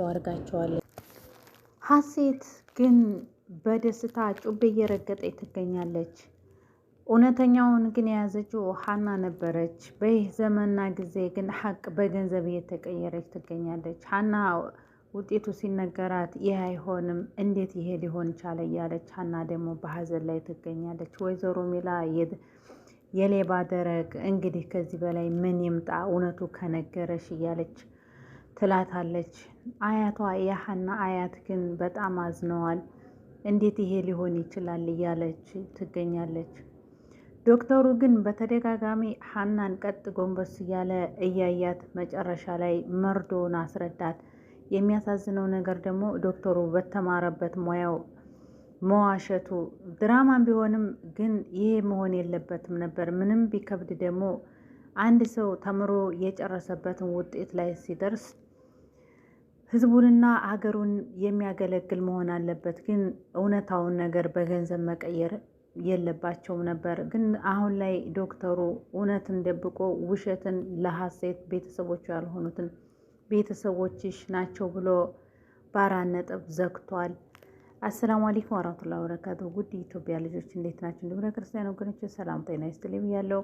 አድርጋቸዋለች። ሀሴት ግን በደስታ ጩቤ እየረገጠች ትገኛለች። እውነተኛውን ግን የያዘችው ሀና ነበረች። በይህ ዘመንና ጊዜ ግን ሀቅ በገንዘብ እየተቀየረች ትገኛለች። ሀና ውጤቱ ሲነገራት ይህ አይሆንም፣ እንዴት ይሄ ሊሆን ቻለ እያለች ሀና ደግሞ በሀዘን ላይ ትገኛለች። ወይዘሮ ሜላ የሌባ ደረቅ እንግዲህ ከዚህ በላይ ምን ይምጣ እውነቱ ከነገረሽ እያለች ትላታለች። አያቷ የሀና አያት ግን በጣም አዝነዋል። እንዴት ይሄ ሊሆን ይችላል እያለች ትገኛለች። ዶክተሩ ግን በተደጋጋሚ ሀናን ቀጥ ጎንበስ እያለ እያያት መጨረሻ ላይ መርዶውን አስረዳት። የሚያሳዝነው ነገር ደግሞ ዶክተሩ በተማረበት ሙያው መዋሸቱ ድራማም ቢሆንም ግን ይሄ መሆን የለበትም ነበር። ምንም ቢከብድ ደግሞ አንድ ሰው ተምሮ የጨረሰበትን ውጤት ላይ ሲደርስ ህዝቡንና ሀገሩን የሚያገለግል መሆን አለበት። ግን እውነታውን ነገር በገንዘብ መቀየር የለባቸውም ነበር። ግን አሁን ላይ ዶክተሩ እውነትን ደብቆ ውሸትን ለሀሴት ቤተሰቦቹ ያልሆኑትን ቤተሰቦችሽ ናቸው ብሎ በአራት ነጥብ ዘግቷል። አሰላሙ አለይኩም ወራህመቱላሂ ወበረካቱሁ። ውድ ኢትዮጵያ ልጆች እንዴት ናቸው? እንዲሁም ክርስቲያን ወገኖች ሰላም ጤና ይስጥልኝ ብያለሁ።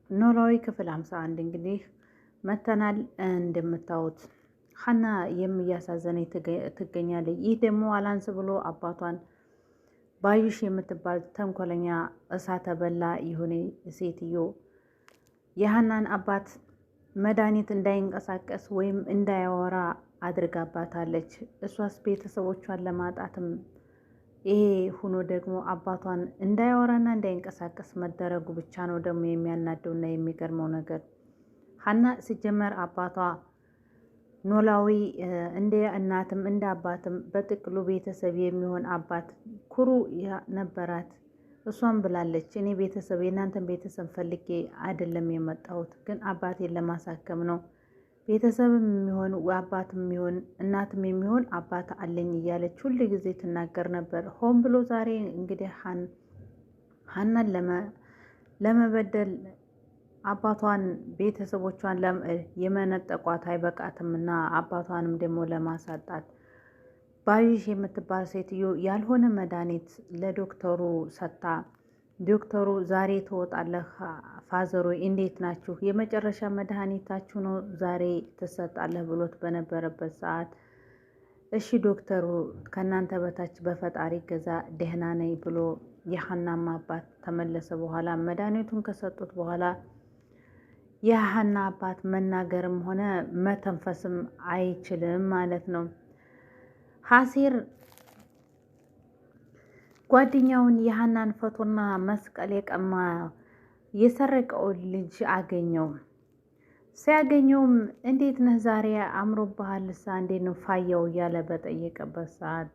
ኖላዊ ክፍል 51 እንግዲህ መተናል። እንደምታዩት ሀና የሚያሳዘነ ትገኛለች። ይህ ደግሞ አላንስ ብሎ አባቷን ባዩሽ የምትባል ተንኮለኛ እሳተ በላ የሆነ ሴትዮ የሀናን አባት መድኃኒት እንዳይንቀሳቀስ ወይም እንዳያወራ አድርጋባታለች። እሷስ ቤተሰቦቿን ለማጣትም ይሄ ሁኖ ደግሞ አባቷን እንዳያወራና እንዳይንቀሳቀስ መደረጉ ብቻ ነው ደግሞ የሚያናደውና የሚገርመው ነገር። ሀና ሲጀመር አባቷ ኖላዊ እንደ እናትም እንደ አባትም በጥቅሉ ቤተሰብ የሚሆን አባት ኩሩ ነበራት። እሷም ብላለች እኔ ቤተሰብ የእናንተን ቤተሰብ ፈልጌ አይደለም የመጣሁት፣ ግን አባቴን ለማሳከም ነው። ቤተሰብም የሚሆን አባትም የሚሆን እናትም የሚሆን አባት አለኝ እያለች ሁል ጊዜ ትናገር ነበር። ሆን ብሎ ዛሬ እንግዲህ ሀናን ለመበደል አባቷን ቤተሰቦቿን የመነጠቋት አይበቃትም እና አባቷንም ደግሞ ለማሳጣት ባዩሽ የምትባል ሴትዮ ያልሆነ መድኃኒት ለዶክተሩ ሰጥታ፣ ዶክተሩ ዛሬ ትወጣለህ ፋዘሮ እንዴት ናችሁ? የመጨረሻ መድኃኒታችሁ ነው ዛሬ ትሰጣለህ ብሎት በነበረበት ሰዓት እሺ ዶክተሩ ከእናንተ በታች በፈጣሪ ገዛ ደህና ነኝ ብሎ የሀናም አባት ተመለሰ። በኋላ መድኃኒቱን ከሰጡት በኋላ የሀና አባት መናገርም ሆነ መተንፈስም አይችልም ማለት ነው። ሀሴር ጓደኛውን የሀናን ፎቶና መስቀል የቀማ የሰረቀውን ልጅ አገኘው። ሲያገኘውም እንዴት ነህ ዛሬ አምሮብሃል፣ እንዴት ነው ፋየው እያለ በጠየቀበት ሰዓት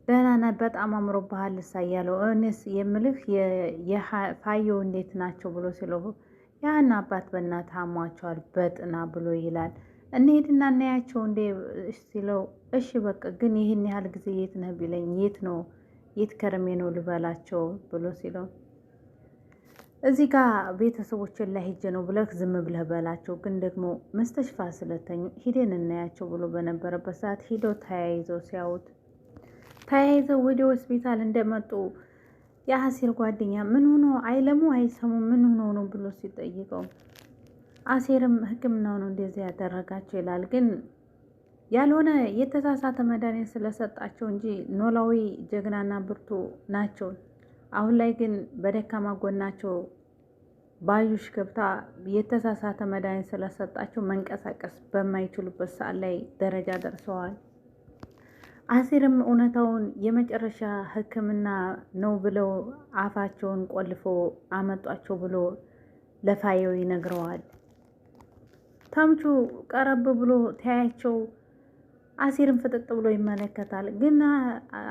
ደህና ነህ በጣም አምሮብሃል እያለው እኔስ የምልህ ፋየው እንዴት ናቸው ብሎ ሲለው የሀና አባት በእናትህ አሟቸዋል በጥና ብሎ ይላል። እንሄድና እናያቸው እንዴ ሲለው እሺ በቃ ግን ይህን ያህል ጊዜ የት ነህ ቢለኝ የት ከርሜ ነው ልበላቸው ብሎ ሲለው እዚህ ጋር ቤተሰቦችን ላይ ሄጄ ነው ብለህ ዝም ብለህ በላቸው፣ ግን ደግሞ መስተሽፋ ስለተኙ ሂደን እናያቸው ብሎ በነበረበት ሰዓት ሂደው ተያይዘው ወደ ሆስፒታል እንደመጡ የአሴር ጓደኛ ምን ሆኖ አይለሙ አይሰሙ ምን ሆኖ ነው ብሎ ሲጠይቀው አሴርም ሕክምናው ነው እንደዚህ ያደረጋቸው ይላል። ግን ያልሆነ የተሳሳተ መድኃኒት ስለሰጣቸው እንጂ ኖላዊ ጀግናና ብርቱ ናቸው። አሁን ላይ ግን በደካማ ጎናቸው ባዩሽ ገብታ የተሳሳተ መድኃኒት ስለሰጣቸው መንቀሳቀስ በማይችሉበት ሰዓት ላይ ደረጃ ደርሰዋል። አሴርም እውነታውን የመጨረሻ ሕክምና ነው ብለው አፋቸውን ቆልፎ አመጧቸው ብሎ ለፋየው ይነግረዋል። ተምቹ ቀረብ ብሎ ተያያቸው። አሴርን ፍጥጥ ብሎ ይመለከታል። ግን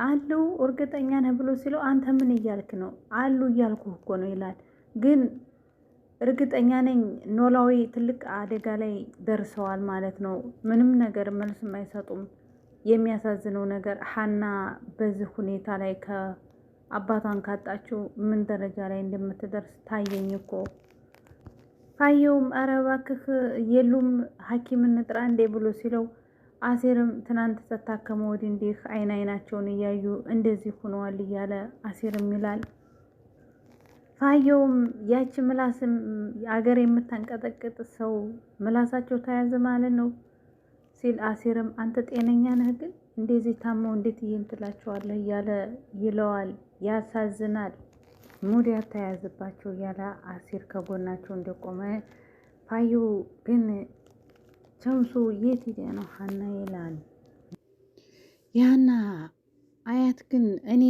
አሉ እርግጠኛ ነህ ብሎ ሲለው አንተ ምን እያልክ ነው? አሉ እያልኩ እኮ ነው ይላል። ግን እርግጠኛ ነኝ ኖላዊ ትልቅ አደጋ ላይ ደርሰዋል ማለት ነው። ምንም ነገር መልስም አይሰጡም። የሚያሳዝነው ነገር ሀና በዚህ ሁኔታ ላይ ከአባቷን ካጣችው ምን ደረጃ ላይ እንደምትደርስ ታየኝ እኮ። ፋየውም ኧረ እባክህ የሉም ሐኪም እንጥራ እንዴ ብሎ ሲለው አሴርም ትናንት ተታከመ ወዲህ እንዲህ አይናቸውን እያዩ እንደዚህ ሆነዋል እያለ አሴርም ይላል። ፋየውም ያቺ ምላስም አገር የምታንቀጠቅጥ ሰው ምላሳቸው ተያዘ ማለት ነው ሲል አሴርም አንተ ጤነኛ ነህ ግን እንደዚህ ታመው እንዴት ይሄን ትላቸዋለህ እያለ ይለዋል። ያሳዝናል። ሙድ ያተያዝባቸው እያለ አሴር ከጎናቸው እንደቆመ ፋየው ግን ቸምሱ የት ሄደ ነው ሀና ይላል። ያና አያት ግን እኔ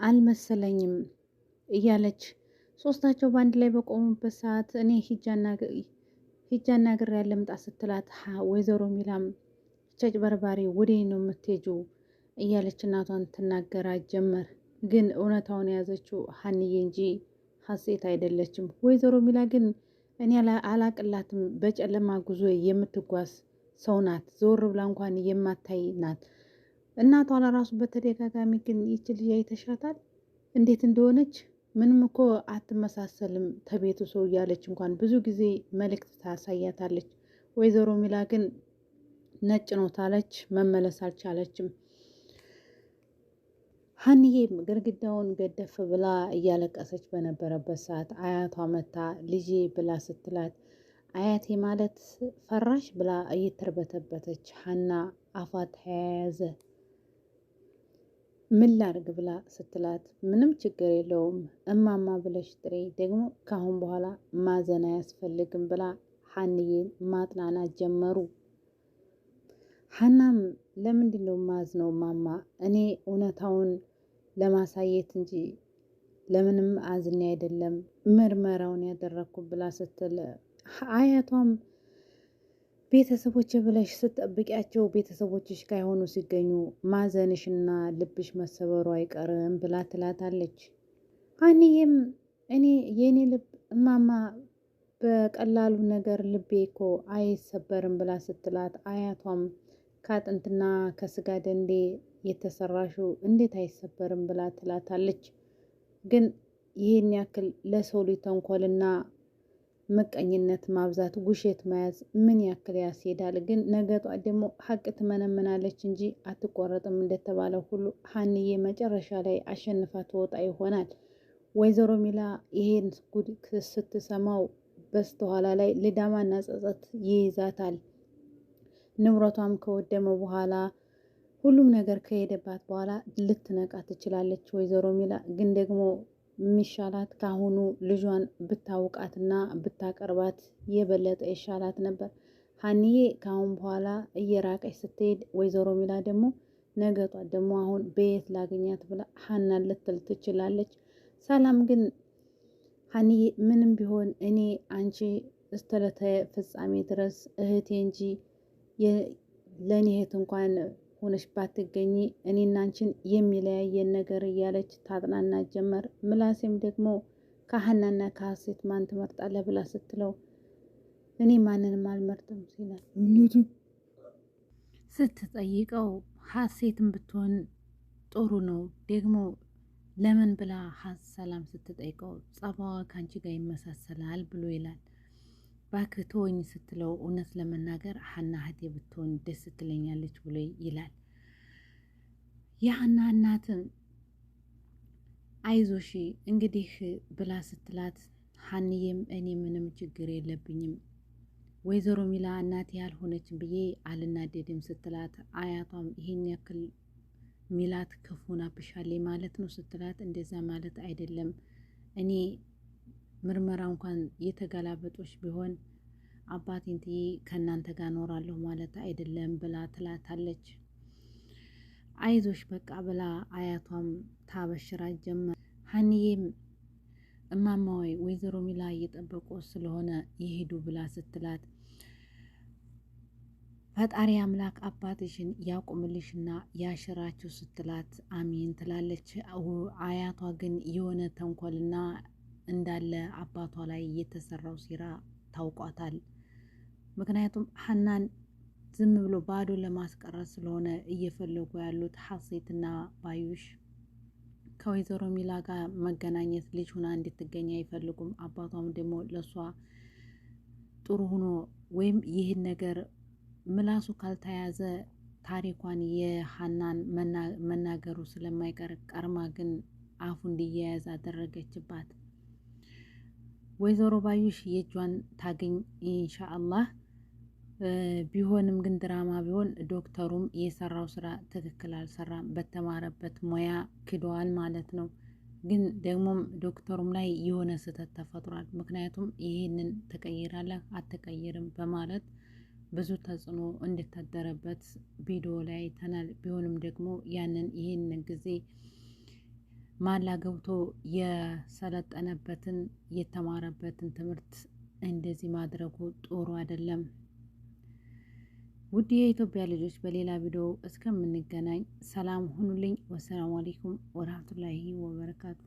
አልመሰለኝም እያለች ሶስታቸው በአንድ ላይ በቆሙበት ሰዓት እኔ ሂጃና ግር ያለ ምጣ ስትላት ወይዘሮ ሚላም ቸጭ በርባሪ ወዴ ነው የምትሄጂው እያለች እናቷን ትናገራ ጀመር። ግን እውነታውን የያዘችው ሀንዬ እንጂ ሀሴት አይደለችም። ወይዘሮ ሚላ ግን እኔ አላቅላትም። በጨለማ ጉዞ የምትጓዝ ሰው ናት። ዞር ብላ እንኳን የማታይ ናት። እናቷ ለራሱ በተደጋጋሚ ግን ይች ልጅ አይተሻታል እንዴት እንደሆነች ምንም እኮ አትመሳሰልም ተቤቱ ሰው እያለች እንኳን ብዙ ጊዜ መልእክት ታሳያታለች። ወይዘሮ ሚላ ግን ነጭ ነው ታለች መመለስ አልቻለችም። ሀንዬም ግድግዳውን ገደፍ ብላ እያለቀሰች በነበረበት ሰዓት አያቷ መታ ልጄ ብላ ስትላት አያቴ ማለት ፈራሽ ብላ እየተርበተበተች ሀና አፏ ተያያዘ። ምን ላርግ ብላ ስትላት ምንም ችግር የለውም እማማ ብለሽ ጥሬ ደግሞ ካሁን በኋላ ማዘን አያስፈልግም ብላ ሀንዬን ማጥናናት ጀመሩ። ሀናም ለምንድን ነው ማዝነው ማማ እኔ እውነታውን ለማሳየት እንጂ ለምንም አዝኔ አይደለም ምርመራውን ያደረግኩ ብላ ስትል አያቷም ቤተሰቦች ብለሽ ስትጠብቂያቸው ቤተሰቦችሽ ካይሆኑ ሲገኙ ማዘንሽና ልብሽ መሰበሩ አይቀርም ብላ ትላታለች። ሀኒዬም እኔ የኔ ልብ እማማ በቀላሉ ነገር ልቤ እኮ አይሰበርም ብላ ስትላት አያቷም ከአጥንትና ከስጋ ደንዴ የተሰራሽው እንዴት አይሰበርም ብላ ትላታለች። ግን ይህን ያክል ለሰው ልጅ ተንኮልና ምቀኝነት ማብዛት ውሸት መያዝ ምን ያክል ያስሄዳል? ግን ነገጧ ደግሞ ሀቅ ትመነምናለች እንጂ አትቆረጥም እንደተባለው ሁሉ ሀንዬ መጨረሻ ላይ አሸንፋ ትወጣ ይሆናል። ወይዘሮ ሚላ ይሄን ጉድ ስትሰማው በስተኋላ ላይ ልዳማና ጸጸት ይይዛታል። ንብረቷም ከወደመ በኋላ ሁሉም ነገር ከሄደባት በኋላ ልትነቃ ትችላለች። ወይዘሮ ሚላ ግን ደግሞ የሚሻላት ካሁኑ ልጇን ብታውቃትና ብታቀርባት የበለጠ ይሻላት ነበር። ሀንዬ ካሁን በኋላ እየራቀች ስትሄድ ወይዘሮ ሚላ ደግሞ ነገጧ ደግሞ አሁን በየት ላገኛት ብላ ሀናን ልትል ትችላለች። ሰላም ግን ሀንዬ ምንም ቢሆን እኔ አንቺ እስተለተ ፍጻሜ ድረስ እህቴ እንጂ ለእኔ እህት እንኳን ሆነሽ ባትገኝ እኔና አንቺን የሚለያየን ነገር እያለች ታጥናና ጀመር። ምላሴም ደግሞ ከሀናና ከሀሴት ማን ትመርጣለህ ብላ ስትለው እኔ ማንንም አልመርጥም ሲላል ስትጠይቀው ሀሴትን ብትሆን ጥሩ ነው ደግሞ ለምን ብላ ሰላም ስትጠይቀው ጸባዋ ከአንቺ ጋር ይመሳሰላል ብሎ ይላል። እባክህ ተወኝ ስትለው እውነት ለመናገር ሀና እህቴ ብትሆን ደስ ትለኛለች ብሎ ይላል። የሀና እናትም አይዞሺ እንግዲህ ብላ ስትላት ሀንዬም እኔ ምንም ችግር የለብኝም ወይዘሮ ሚላ እናቴ ያልሆነች ብዬ አልናደድም ስትላት አያቷም ይሄን ያክል ሚላት ክፉና ብሻሌ ማለት ነው ስትላት እንደዛ ማለት አይደለም እኔ ምርመራ እንኳን የተገላበጦች ቢሆን አባቴን ትዬ ከእናንተ ጋር ኖራለሁ ማለት አይደለም ብላ ትላታለች። አይዞሽ በቃ ብላ አያቷም ታበሽራት ጀመር። ሀኒዬም እማማ ወይ ወይዘሮ ሚላ እየጠበቁ ስለሆነ ይሄዱ ብላ ስትላት ፈጣሪ አምላክ አባትሽን ያቁምልሽና ያሽራችሁ ስትላት አሚን ትላለች። አያቷ ግን የሆነ ተንኮልና እንዳለ አባቷ ላይ የተሰራው ሴራ ታውቋታል። ምክንያቱም ሀናን ዝም ብሎ ባዶ ለማስቀረት ስለሆነ እየፈለጉ ያሉት ሀሴትና ባዩሽ ከወይዘሮ ሚላ ጋር መገናኘት ልጅ ሁና እንድትገኝ አይፈልጉም። አባቷም ደግሞ ለሷ ጥሩ ሆኖ ወይም ይህን ነገር ምላሱ ካልተያዘ ታሪኳን የሀናን መናገሩ ስለማይቀር ቀርማ ግን አፉ እንዲያያዝ አደረገችባት። ወይዘሮ ባዩሽ የእጇን ታገኝ ኢንሻአላህ። ቢሆንም ግን ድራማ ቢሆን ዶክተሩም የሰራው ስራ ትክክል አልሰራም። በተማረበት ሙያ ክደዋል ማለት ነው። ግን ደግሞም ዶክተሩም ላይ የሆነ ስህተት ተፈጥሯል። ምክንያቱም ይህንን ትቀይራለህ አትቀይርም በማለት ብዙ ተጽዕኖ እንድታደረበት ቪዲዮ ላይ አይተናል። ቢሆንም ደግሞ ይህን ጊዜ ማላ ገብቶ የሰለጠነበትን የተማረበትን ትምህርት እንደዚህ ማድረጉ ጥሩ አይደለም። ውድ የኢትዮጵያ ልጆች በሌላ ቪዲዮ እስከምንገናኝ ሰላም ሁኑልኝ። ወሰላሙ አለይኩም ወራህመቱላሂ ወበረካቱ።